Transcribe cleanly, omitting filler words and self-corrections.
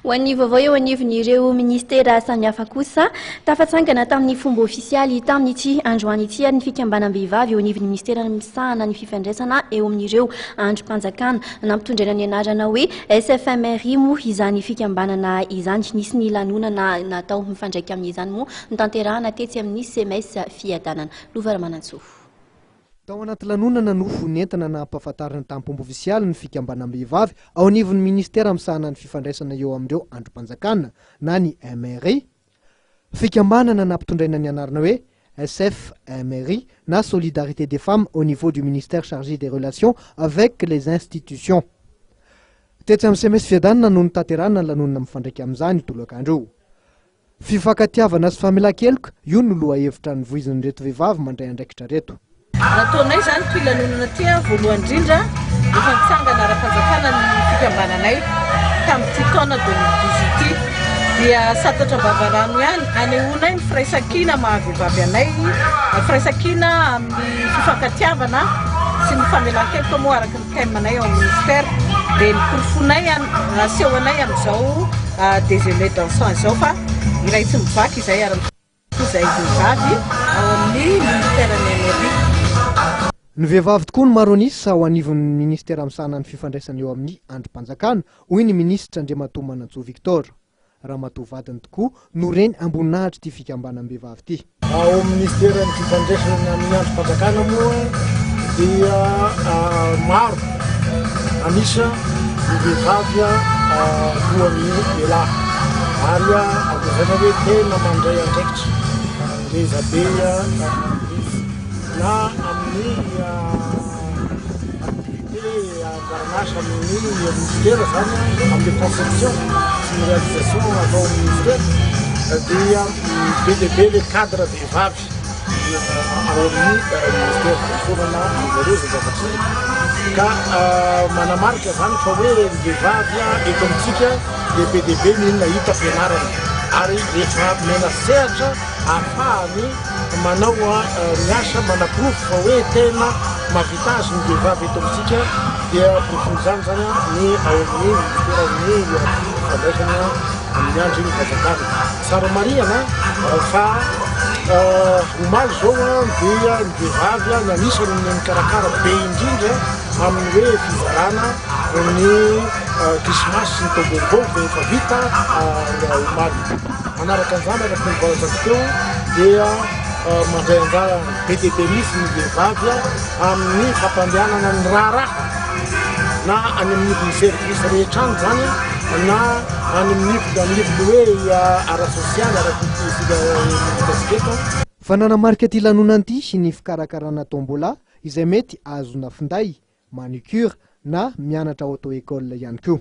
Ho an'ny vaovao eo anivon'ireo ministera samihafa kosa tafatsangana tamin'ny fomba ofisialy tamin'ny ity androany ity ny fikambanam-behivavy eo anivon'ny ministera misahana ny fifandraisana eo amin'ireo androm-panjakana nampitondraina ny anarana hoe SFMRI moa izany fikambanana izany nisy ny lanonana natao mifandraika amin'izany moa nitanterahana tetsy amin'ny CMS fiadanana Lovaramanantsoa. Tao anaty lanonana no fonentina nampahafantarana tampombo ofisialy ny fikambanam-behivavy ao anivon'ny ministera misahana ny fifandraisana eo amin'ireo androm-panjakana na ny MRI. Fikambanana nampitondraina ny anarana hoe SFMRI na Solidarité des femmes au niveau du ministère chargé des relations avec les institutions. Tetsy amin'ny CMS fiadanana no nitanterahana ny lanonana mifandraika amin'izany tolakandro. Fifankatiavana sy famelan-keloka io no loha hevitra ny voizin'ny reto vehivavy mandray andraikitra reto. Nataonay zany ty lanonana ty voalohany indrindra efa nitsangana ara-panjakana ny fikambananay tamin'ity taona 2018 ty dia satatra bavarano ihany anehoanay ny firaisan-kina mahavehivavy anay firaisan-kina amin'ny fifankatiavana sy ny famelan-keloka moa araky ny temanay ao amin'ny ministère dia niporofonay asehoanay amin'izao déjeuner dansant izao fa iray tsy mivaky izay izay vehivavy ao amin'ny ministère-ny MRI. Ny vehivavy tokoa ny maro anisa ao anivon'ny ministera misahana ny fifandraisana eo amin'ny androm-panjakana hoy ny ministra Andriamatoa Manantsoa Victor. Raha matoa vadiny tokoa no reny amboninahitra ty fikambanam-behivavy ty. Ao ministera ny fifandraisana amin'ny androm-panjakana moa dia maro anisa ny vehivavy lohan'ny lehilahy ary ampiasaina hoe tena mandray andraikitra reza be na amin'ny activité andaranasa amin'ny ministera zany amin'ny conception sy ny réalisation atao amin'ny ministera dia be dia be le cadre vehivavy ao amin'ny ministera fonana amin'ireo zay zavatry ka manamarika zany fa hoe ny vehivavy eto amintsika dia be dia be mihinona hita fianarana ary rehefa mena sehatra ahafahany manao miasa manaprofo fa hoe tena mahavita azy ny vehivavy eto amintsika dia profon'izany zany ny ao amin'ny ministera ny fifandraisana amin'ny andro iny fanjakana. Tsara marihana fa omaly zao dia ny vehivavy ny anisany ny mikarakara be indrindra amin'ny hoe fizarana ny krismasy sy ny taobombo rehefa vita omaly. Manaraka an'izany araky ny valazako teo dia mandray anjara be dia be misy ny vehivavy amin'ny fampandehanana ny raharaha na any amin'ny nivon'ny service rehetra any zany na any amin'ny hoe ara-sosialy ara-politikasiketo. Fa nanamarika ty lanonana ity sy ny fikarakarana tombola izay mety azona finday, manicure na mianatra auto-école ihany koa.